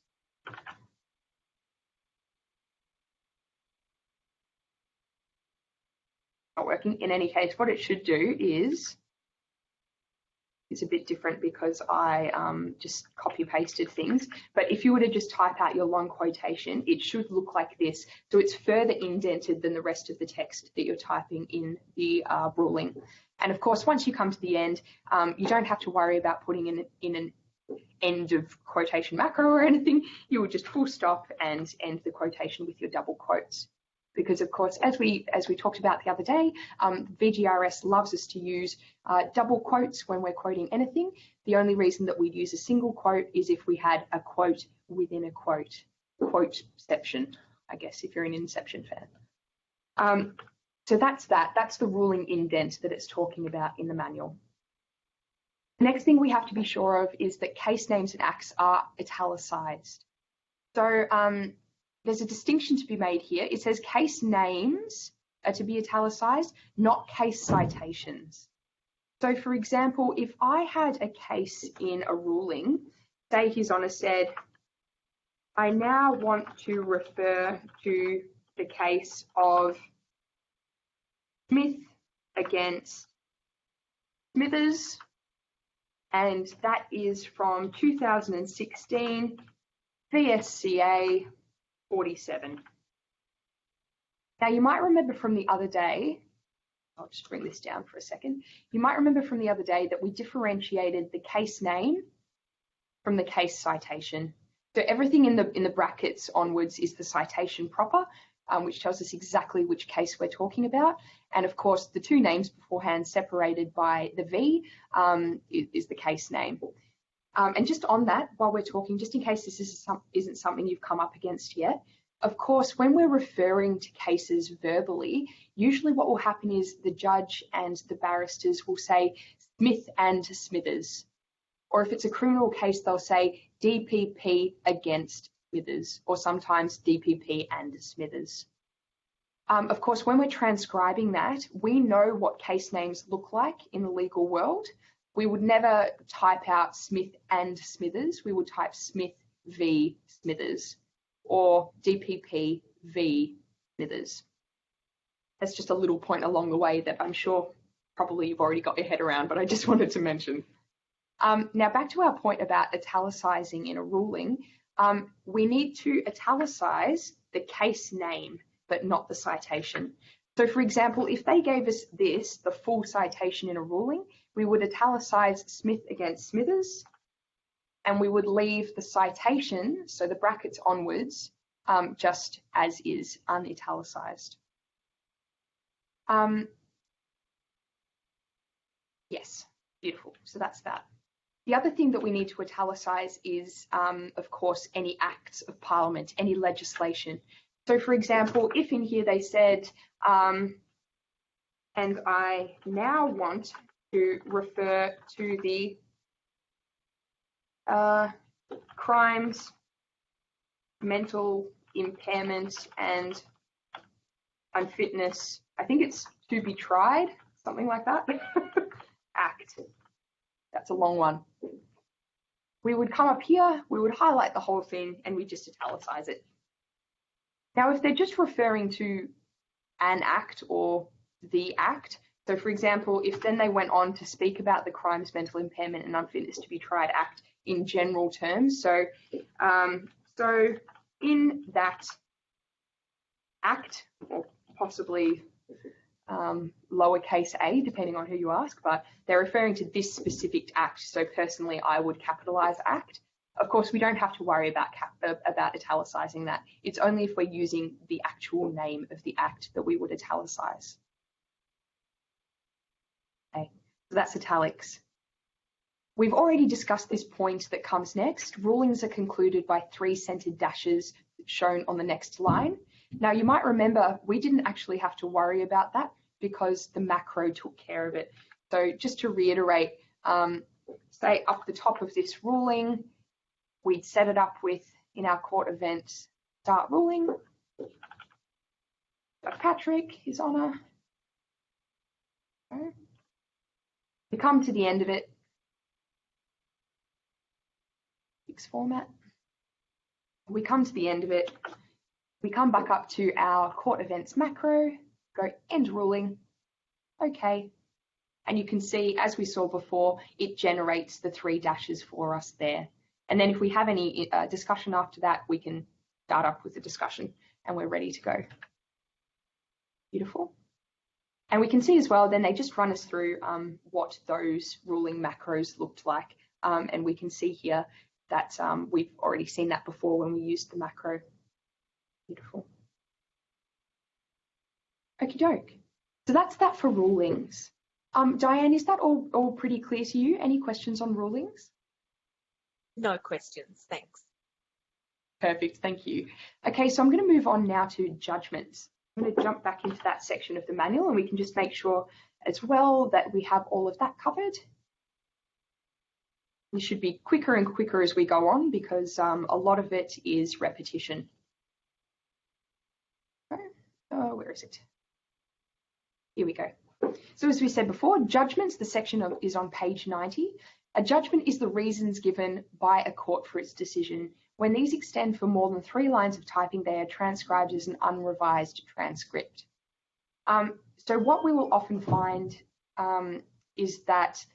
S1: not working. In any case, what it should do is, it's a bit different because I just copy pasted things, but if you were to just type out your long quotation, it should look like this. So it's further indented than the rest of the text that you're typing in the ruling. And of course, once you come to the end, you don't have to worry about putting in an end of quotation macro or anything. You will just full stop and end the quotation with your double quotes. Because of course, as we talked about the other day, VGRS loves us to use double quotes when we're quoting anything. The only reason that we'd use a single quote is if we had a quote within a quote, quoteception, I guess, if you're an Inception fan. So that's that. That's the ruling indent that it's talking about in the manual. The next thing we have to be sure of is that case names and acts are italicized. So there's a distinction to be made here. It says case names are to be italicized, not case citations. So for example, if I had a case in a ruling, say His Honour said, I now want to refer to the case of Smith against Smithers, and that is from 2016 VSCA 47. Now you might remember from the other day, I'll just bring this down for a second. You might remember from the other day that we differentiated the case name from the case citation. So everything in the brackets onwards is the citation proper, which tells us exactly which case we're talking about. And of course, the two names beforehand separated by the V is the case name. And just on that, while we're talking, just in case this isn't something you've come up against yet, of course, when we're referring to cases verbally, usually what will happen is the judge and the barristers will say Smith and Smithers. Or if it's a criminal case, they'll say DPP against Smithers, or sometimes DPP and Smithers. Of course, when we're transcribing that, we know what case names look like in the legal world. We would never type out Smith and Smithers. We would type Smith v. Smithers or DPP v. Smithers. That's just a little point along the way that I'm sure probably you've already got your head around, but I just wanted to mention. Now back to our point about italicizing in a ruling, we need to italicize the case name, but not the citation. So for example, if they gave us this, the full citation in a ruling, we would italicize Smith against Smithers, and we would leave the citation, so the brackets onwards, just as is, unitalicized. Yes, beautiful, so that's that. The other thing that we need to italicize is, of course, any acts of Parliament, any legislation. So for example, if in here they said, and I now want to refer to the crimes, mental impairment and unfitness, I think it's to be tried, something like that, act. That's a long one. We would come up here, we would highlight the whole thing, and we just italicize it. Now, if they're just referring to an act or the act, so for example, if then they went on to speak about the crimes, mental impairment and unfitness to be tried act in general terms, so in that act, or possibly lowercase a, depending on who you ask, but they're referring to this specific act. So personally, I would capitalize act. Of course, we don't have to worry about italicizing that. It's only if we're using the actual name of the act that we would italicize. Okay, so that's italics. We've already discussed this point that comes next. Rulings are concluded by 3 centered dashes shown on the next line. Now, you might remember we didn't actually have to worry about that because the macro took care of it. So just to reiterate, say up the top of this ruling, we'd set it up with, in our court events, start ruling. Patrick, His Honour. Okay. We come to the end of it. Fix format. We come to the end of it. We come back up to our court events macro, go end ruling, okay. And you can see, as we saw before, it generates the 3 dashes for us there. And then if we have any discussion after that, we can start up with the discussion and we're ready to go. Beautiful. And we can see as well, then they just run us through what those ruling macros looked like. And we can see here that we've already seen that before when we used the macro. Beautiful. Okie doke. So that's that for rulings. Diane, is that all pretty clear to you? Any questions on rulings?
S2: No questions, thanks.
S1: Perfect, thank you. Okay, so I'm going to move on now to judgments. I'm going to jump back into that section of the manual and we can just make sure as well that we have all of that covered. We should be quicker and quicker as we go on because a lot of it is repetition. Where is it? Here we go. So as we said before, judgments, the section is on page 90. A judgment is the reasons given by a court for its decision. When these extend for more than 3 lines of typing, they are transcribed as an unrevised transcript. So what we will often find is that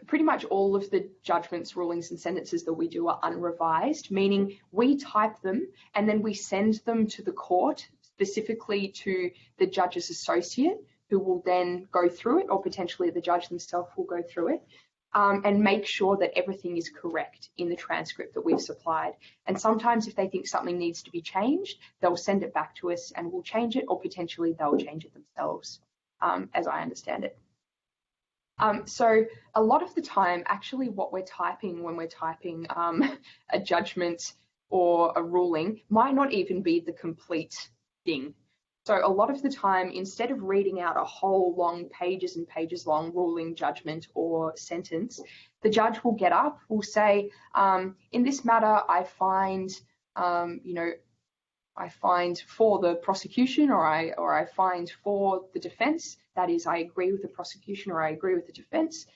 S1: pretty much all of the judgments, rulings and sentences that we do are unrevised, meaning we type them and then we send them to the court, specifically to the judge's associate, who will then go through it, or potentially the judge themselves will go through it, and make sure that everything is correct in the transcript that we've supplied. And sometimes if they think something needs to be changed, they'll send it back to us and we'll change it, or potentially they'll change it themselves, as I understand it. So a lot of the time, actually what we're typing when we're typing a judgment or a ruling might not even be the complete thing. So a lot of the time, instead of reading out a whole long pages and pages long ruling, judgment or sentence, the judge will get up, will say, in this matter, I find, I find for the prosecution, or I find for the defence. That is, I agree with the prosecution or I agree with the defence.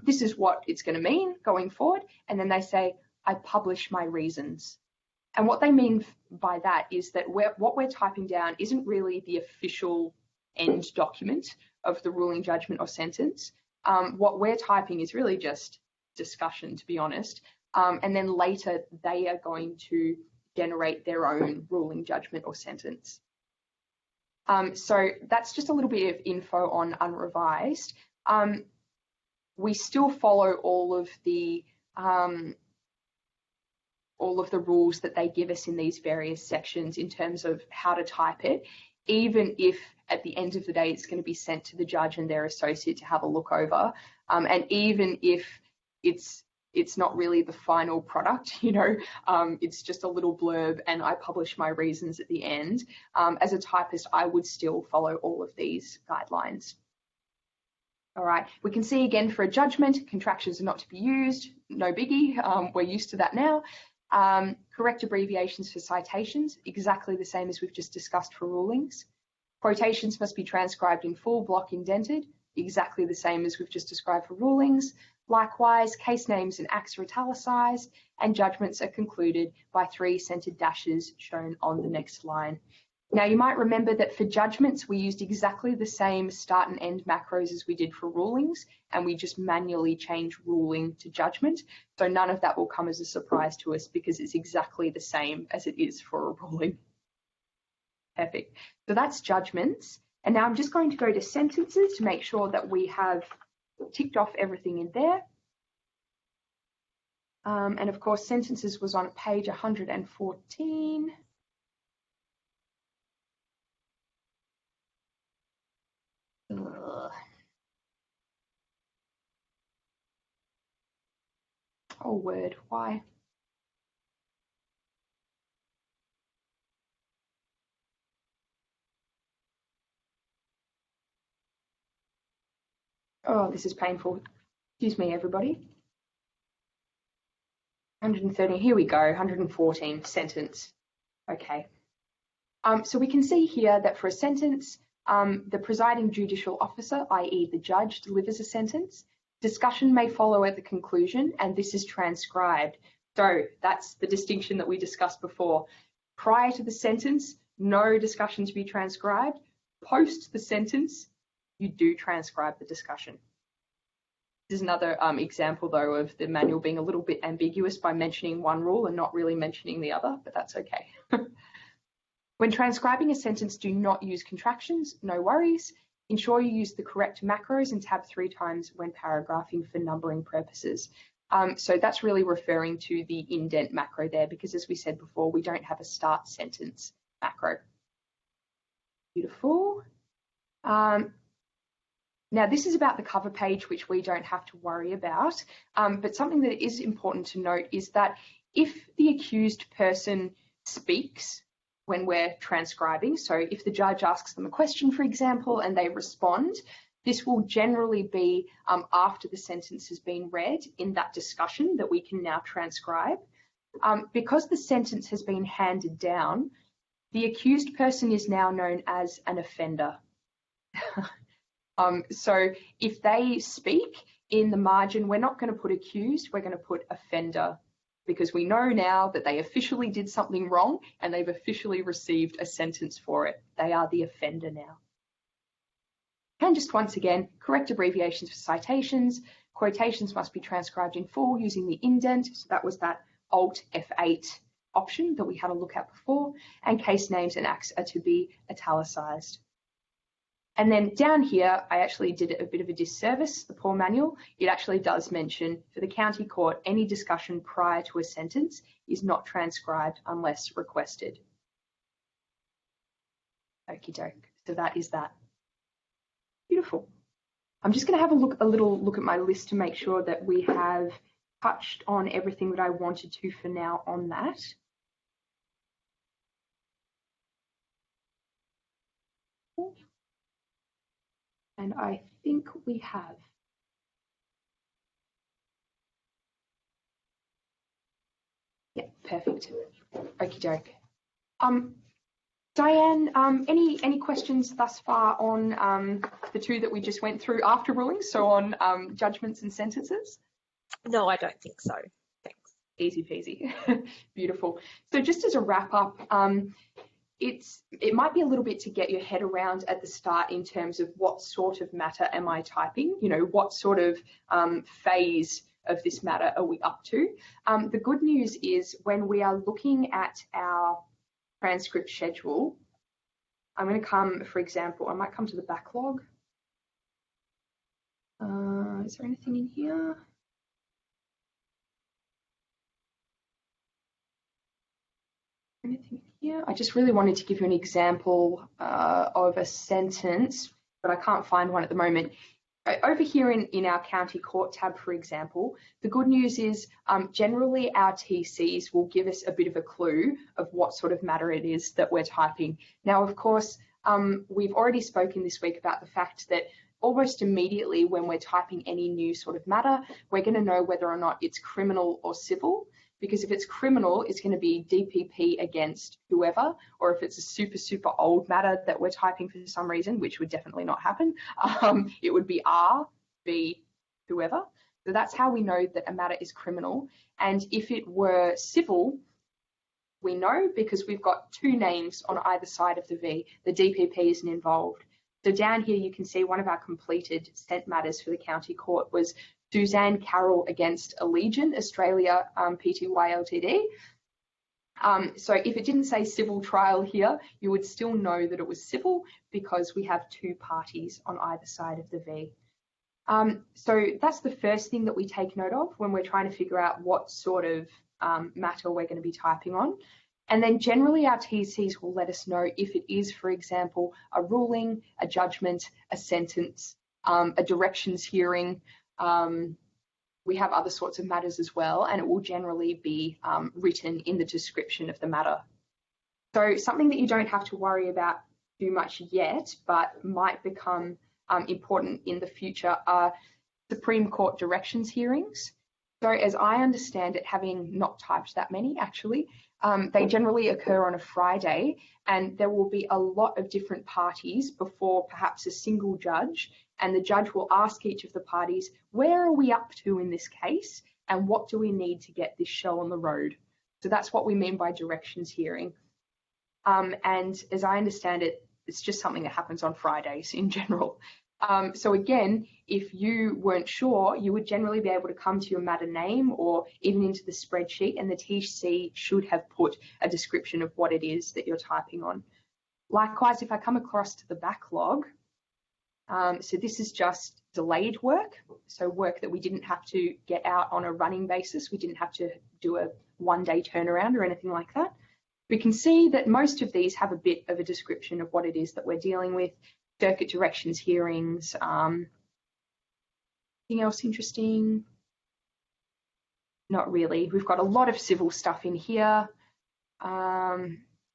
S1: This is what it's going to mean going forward. And then they say, I publish my reasons. And what they mean by that is that what we're typing down isn't really the official end document of the ruling, judgment or sentence. What we're typing is really just discussion, to be honest. And then later they are going to generate their own ruling, judgment or sentence. So that's just a little bit of info on unrevised. We still follow all of the rules that they give us in these various sections in terms of how to type it, even if at the end of the day it's going to be sent to the judge and their associate to have a look over, and even if it's not really the final product, it's just a little blurb and I publish my reasons at the end. As a typist, I would still follow all of these guidelines. All right, we can see again for a judgment, contractions are not to be used, no biggie, we're used to that now. Correct abbreviations for citations, exactly the same as we've just discussed for rulings. Quotations must be transcribed in full, block indented, exactly the same as we've just described for rulings. Likewise, case names and acts are italicized, and judgments are concluded by 3 centered dashes shown on the next line. Now, you might remember that for judgments, we used exactly the same start and end macros as we did for rulings, and we just manually changed ruling to judgment. So none of that will come as a surprise to us because it's exactly the same as it is for a ruling. Perfect. So that's judgments. And now I'm just going to go to sentences to make sure that we have ticked off everything in there. And of course, sentences was on page 114. Oh, word, why? Oh, this is painful. Excuse me, everybody. 113, here we go, 114, sentence. Okay. So we can see here that for a sentence, the presiding judicial officer, i.e. the judge, delivers a sentence. Discussion may follow at the conclusion, and this is transcribed. So that's the distinction that we discussed before. Prior to the sentence, no discussion to be transcribed. Post the sentence, you do transcribe the discussion. This is another example, though, of the manual being a little bit ambiguous by mentioning one rule and not really mentioning the other, but that's okay. When transcribing a sentence, do not use contractions, no worries. Ensure you use the correct macros and tab 3 times when paragraphing for numbering purposes. So that's really referring to the indent macro there, because as we said before, we don't have a start sentence macro. Beautiful. Now this is about the cover page, which we don't have to worry about, but something that is important to note is that if the accused person speaks when we're transcribing, so if the judge asks them a question, for example, and they respond, this will generally be after the sentence has been read in that discussion that we can now transcribe. Because the sentence has been handed down, the accused person is now known as an offender. So if they speak in the margin, we're not going to put accused, we're going to put offender, because we know now that they officially did something wrong and they've officially received a sentence for it. They are the offender now. And just once again, correct abbreviations for citations. Quotations must be transcribed in full using the indent. So that was that Alt F8 option that we had a look at before. And case names and acts are to be italicized. And then down here, I actually did a bit of a disservice, the poor manual. It actually does mention for the county court, any discussion prior to a sentence is not transcribed unless requested. Okie doke. So that is that. Beautiful. I'm just going to have a little look at my list to make sure that we have touched on everything that I wanted to for now on that. And I think we have. Yeah, perfect. Okie doke. Diane, any questions thus far on the two that we just went through after rulings, so on judgments and sentences?
S2: No, I don't think so. Thanks.
S1: Easy peasy. Beautiful. So just as a wrap up, it might be a little bit to get your head around at the start in terms of what sort of matter am I typing, you know, what sort of phase of this matter are we up to. The good news is when we are looking at our transcript schedule, I'm going to come, for example, I might come to the backlog. Is there anything in here? Anything here? I just really wanted to give you an example of a sentence, but I can't find one at the moment. Over here in our county court tab, for example, the good news is generally our TCs will give us a bit of a clue of what sort of matter it is that we're typing. Now, of course, we've already spoken this week about the fact that almost immediately when we're typing any new sort of matter, we're going to know whether or not it's criminal or civil. Because if it's criminal, it's going to be DPP against whoever, or if it's a super old matter that we're typing for some reason, which would definitely not happen, it would be R, V, whoever. So that's how we know that a matter is criminal. And if it were civil, we know because we've got two names on either side of the V. The DPP isn't involved. So down here, you can see one of our completed sent matters for the county court was Suzanne Carroll against Allegiant Australia Pty Ltd. So if it didn't say civil trial here, you would still know that it was civil because we have two parties on either side of the V. So that's the first thing that we take note of when we're trying to figure out what sort of matter we're going to be typing on. And then generally our TCs will let us know if it is, for example, a ruling, a judgment, a sentence, a directions hearing. We have other sorts of matters as well, and it will generally be written in the description of the matter. So something that you don't have to worry about too much yet, but might become important in the future are Supreme Court directions hearings. So as I understand it, having not typed that many actually, they generally occur on a Friday, and there will be a lot of different parties before perhaps a single judge, and the judge will ask each of the parties, where are we up to in this case, and what do we need to get this show on the road? So that's what we mean by directions hearing. And as I understand it, it's just something that happens on Fridays in general. So again, if you weren't sure, you would generally be able to come to your matter name or even into the spreadsheet, and the TC should have put a description of what it is that you're typing on. Likewise, if I come across to the backlog, so this is just delayed work, so work that we didn't have to get out on a running basis. We didn't have to do a one-day turnaround or anything like that. We can see that most of these have a bit of a description of what it is that we're dealing with. Circuit directions hearings, anything else interesting? Not really. We've got a lot of civil stuff in here.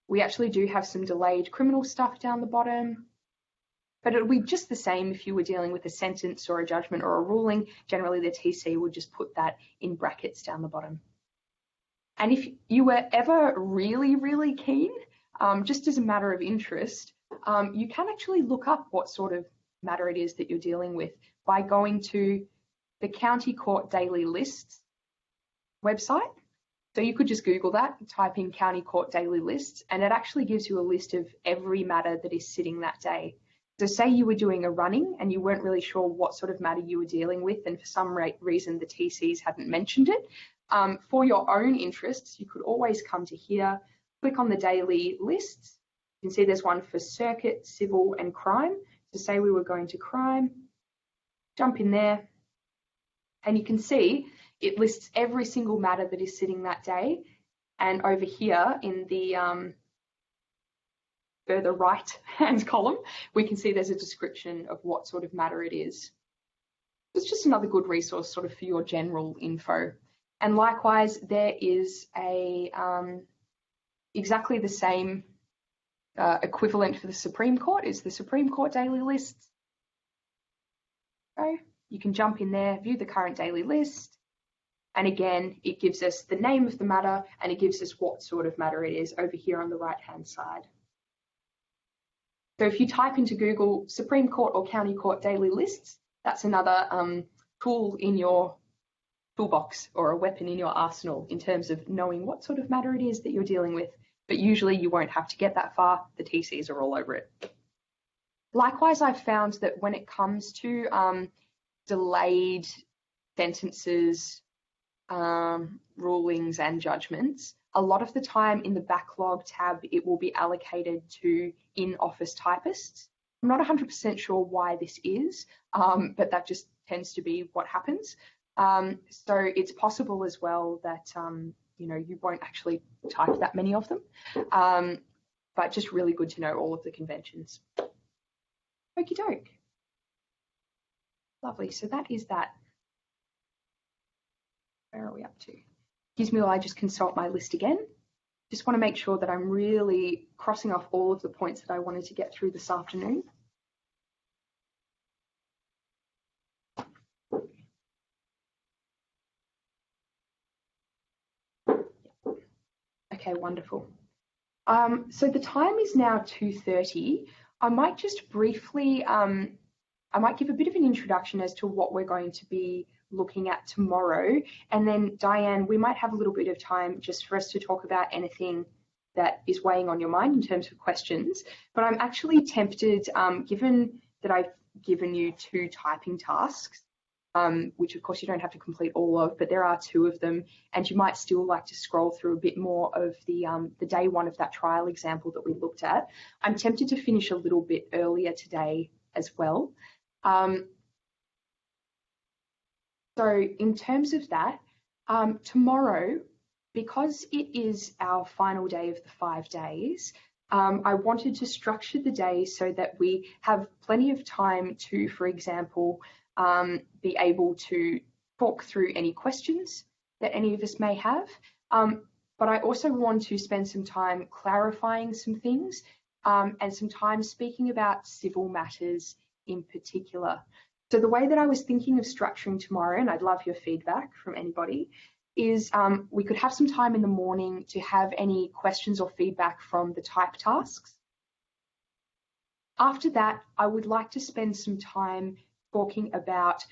S1: We actually do have some delayed criminal stuff down the bottom, but it'll be just the same if you were dealing with a sentence or a judgment or a ruling. Generally, the TC would just put that in brackets down the bottom. And if you were ever really keen, just as a matter of interest, you can actually look up what sort of matter it is that you're dealing with by going to the County Court Daily Lists website. So you could just Google that, type in County Court Daily Lists, and it actually gives you a list of every matter that is sitting that day. So say you were doing a running and you weren't really sure what sort of matter you were dealing with, and for some reason the TCs hadn't mentioned it. For your own interests, you could always come to here, click on the daily lists. You can see there's one for circuit, civil, and crime. So say we were going to crime, jump in there, and you can see it lists every single matter that is sitting that day. And over here in the further right hand column, we can see there's a description of what sort of matter it is. It's just another good resource sort of for your general info. And likewise, there is a exactly the same equivalent for the Supreme Court is the Supreme Court daily lists. So you can jump in there, view the current daily list. And again, it gives us the name of the matter and it gives us what sort of matter it is over here on the right-hand side. So if you type into Google Supreme Court or County Court daily lists, that's another tool in your toolbox or a weapon in your arsenal in terms of knowing what sort of matter it is that you're dealing with. But usually you won't have to get that far. The TCs are all over it. Likewise, I've found that when it comes to delayed sentences, rulings and judgments, a lot of the time in the backlog tab, it will be allocated to in-office typists. I'm not 100% sure why this is, but that just tends to be what happens. So it's possible as well that you know, you won't actually type that many of them, but just really good to know all of the conventions. Okie doke. Lovely. So that is that. Where are we up to? Excuse me while I just consult my list again. Just want to make sure that I'm really crossing off all of the points that I wanted to get through this afternoon. Okay, wonderful. So the time is now 2:30. I might just briefly, I might give a bit of an introduction as to what we're going to be looking at tomorrow. And then Diane, we might have a little bit of time just for us to talk about anything that is weighing on your mind in terms of questions. But I'm actually tempted, given that I've given you 2 typing tasks, which of course you don't have to complete all of, but there are 2 of them, and you might still like to scroll through a bit more of the day 1 of that trial example that we looked at. I'm tempted to finish a little bit earlier today as well. So in terms of that, tomorrow, because it is our final day of the 5 days, I wanted to structure the day so that we have plenty of time to, for example, be able to talk through any questions that any of us may have. But I also want to spend some time clarifying some things and some time speaking about civil matters in particular. So the way that I was thinking of structuring tomorrow, and I'd love your feedback from anybody, is we could have some time in the morning to have any questions or feedback from the type tasks. After that, I would like to spend some time talking about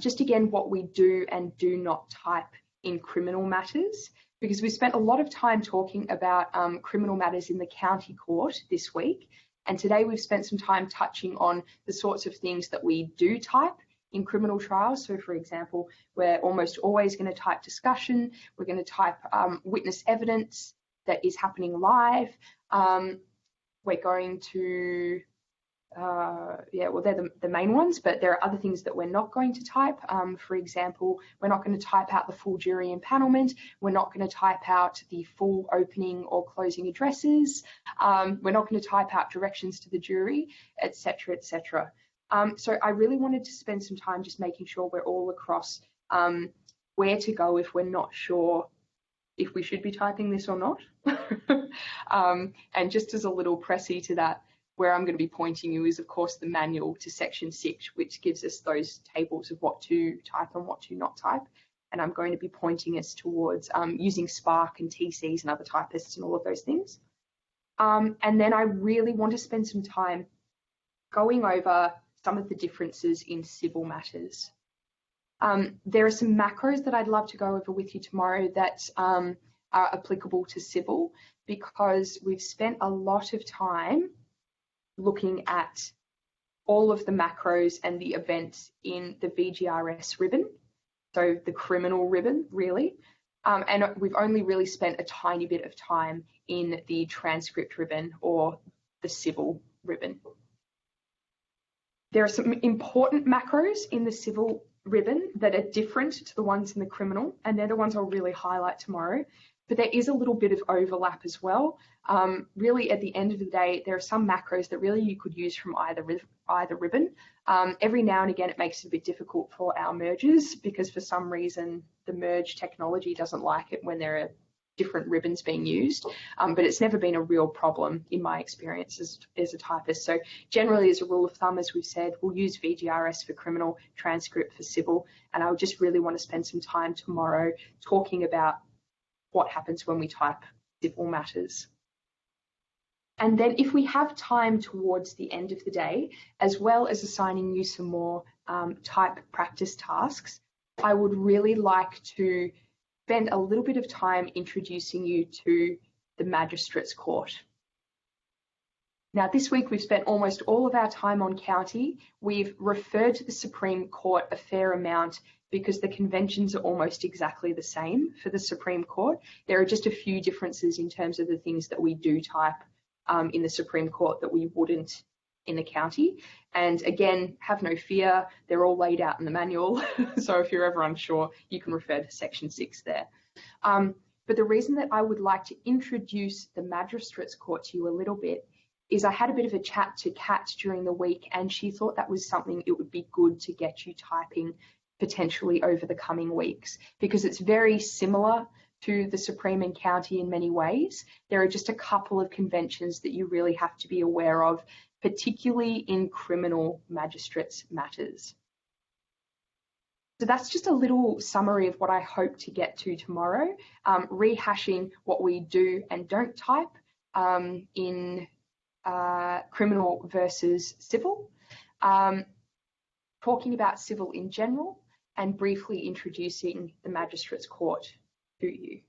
S1: just again what we do and do not type in criminal matters, because we spent a lot of time talking about criminal matters in the county court this week. And today we've spent some time touching on the sorts of things that we do type in criminal trials. So for example, we're almost always going to type discussion. We're going to type witness evidence that is happening live. We're going to, yeah, well, they're the main ones, but there are other things that we're not going to type. For example, we're not going to type out the full jury empanelment. We're not going to type out the full opening or closing addresses. We're not going to type out directions to the jury, etc., etc. So I really wanted to spend some time just making sure we're all across where to go if we're not sure if we should be typing this or not. And just as a little pressy to that, where I'm going to be pointing you is, of course, the manual to section 6, which gives us those tables of what to type and what to not type. And I'm going to be pointing us towards using Spark and TCs and other typists and all of those things. And then I really want to spend some time going over some of the differences in civil matters. There are some macros that I'd love to go over with you tomorrow that are applicable to civil, because we've spent a lot of time looking at all of the macros and the events in the VGRS ribbon, so the criminal ribbon, really. And we've only really spent a tiny bit of time in the transcript ribbon or the civil ribbon. There are some important macros in the civil ribbon that are different to the ones in the criminal, and they're the ones I'll really highlight tomorrow. But there is a little bit of overlap as well. Really, at the end of the day, there are some macros that really you could use from either ribbon. Every now and again, it makes it a bit difficult for our mergers because for some reason, the merge technology doesn't like it when there are different ribbons being used, but it's never been a real problem in my experience as a typist. So generally, as a rule of thumb, as we've said, we'll use VGRS for criminal, transcript for civil, and I would just really want to spend some time tomorrow talking about what happens when we type civil matters. And then if we have time towards the end of the day, as well as assigning you some more type practice tasks, I would really like to spend a little bit of time introducing you to the Magistrates Court. Now, this week we've spent almost all of our time on county. We've referred to the Supreme Court a fair amount because the conventions are almost exactly the same for the Supreme Court. There are just a few differences in terms of the things that we do type in the Supreme Court that we wouldn't in the county. And again, have no fear, they're all laid out in the manual. So if you're ever unsure, you can refer to section 6 there. But the reason that I would like to introduce the Magistrates Court to you a little bit is I had a bit of a chat to Kat during the week, and she thought that was something it would be good to get you typing potentially over the coming weeks, because it's very similar to the Supreme and County in many ways. There are just a couple of conventions that you really have to be aware of, particularly in criminal magistrates matters. So that's just a little summary of what I hope to get to tomorrow, rehashing what we do and don't type in criminal versus civil, talking about civil in general, and briefly introducing the Magistrates Court to you.